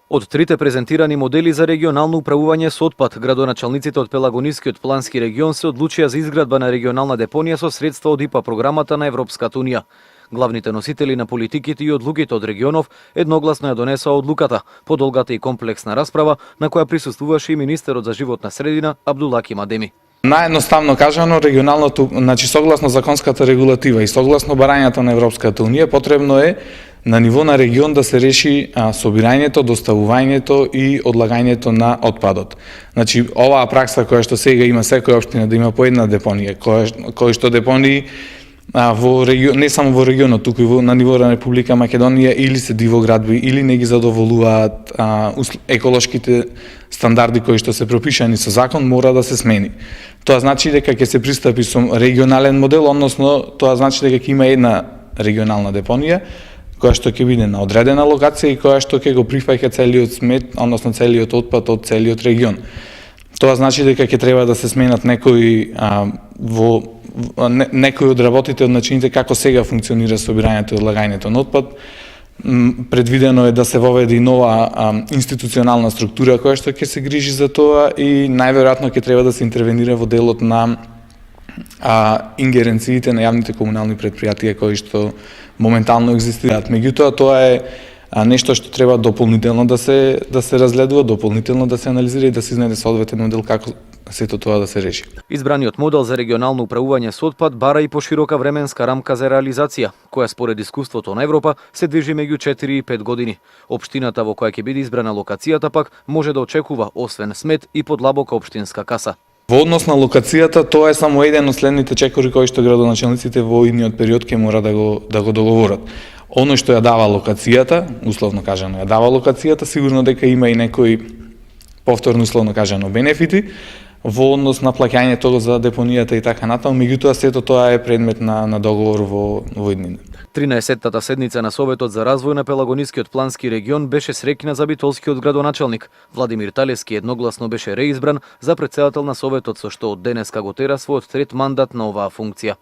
Од трите презентирани модели за регионално управување со отпад, градоначалниците од Пелагонискиот плански регион се одлучија за изградба на регионална депонија со средства од ИПА програмата на Европската унија. Главните носители на политиките и одлуките од регионов едногласно ја донесоа одлуката по долгата и комплексна расправа на која присуствуваше и министерот за животна средина Абдулаки Мадеми. Наједноставно кажано, регионалното, согласно законската регулатива и согласно барањата на Европската унија, потребно е на ниво на регион да се реши собирањето, доставувањето и одлагањето на отпадот. Оваа пракса која што сега има секоја општина да има по една депонија, кој што депонии не само во регионот, туку и на ниво на Република Македонија или се дивоградби, или не ги задоволуваат еколошките стандарди кои што се пропишани со закон, мора да се смени. Тоа значи дека ќе се пристапи со регионален модел, односно тоа значи дека ќе има една регионална депонија, која што ќе биде на одредена локација и која што ќе го прифаќа целиот смет, односно целиот отпад од целиот регион. Тоа значи дека ќе треба да се сменат некои од работите од начините како сега функционира собирањето и одлагањето на отпад. Предвидено е да се воведе и нова институционална структура која што ќе се грижи за тоа и најверојатно ќе треба да се интервенира во делот на ингеренциите на јавните комунални предпријатија кои што моментално екзистираат. Меѓутоа, тоа е нешто што треба дополнително да се разгледува, дополнително да се анализира и да се изнајде соодветен модел како сето тоа да се реши. Избраниот модел за регионално управување со отпад бара и поширока временска рамка за реализација, која според искуството на Европа се движи меѓу 4 и 5 години. Општината во која ќе биде избрана локацијата пак може да очекува освен смет и подлабока општинска каса. Во однос на локацијата, тоа е само еден од следните чекори кои што градоначалниците во идниот период ќе мора да го договорат. Оно што ја дава локацијата, условно кажано ја дава локацијата, сигурно дека има и некои повторно условно кажано бенефити во однос на плаќањето за депонијата и така натаму, меѓутоа сето тоа е предмет на договор во иднина. 13-тата седница на Советот за развој на Пелагонискиот плански регион беше среќна за битолскиот градоначалник. Владимир Талевски едногласно беше реизбран за претседател на Советот, со што од денеска го тера својот трет мандат на оваа функција.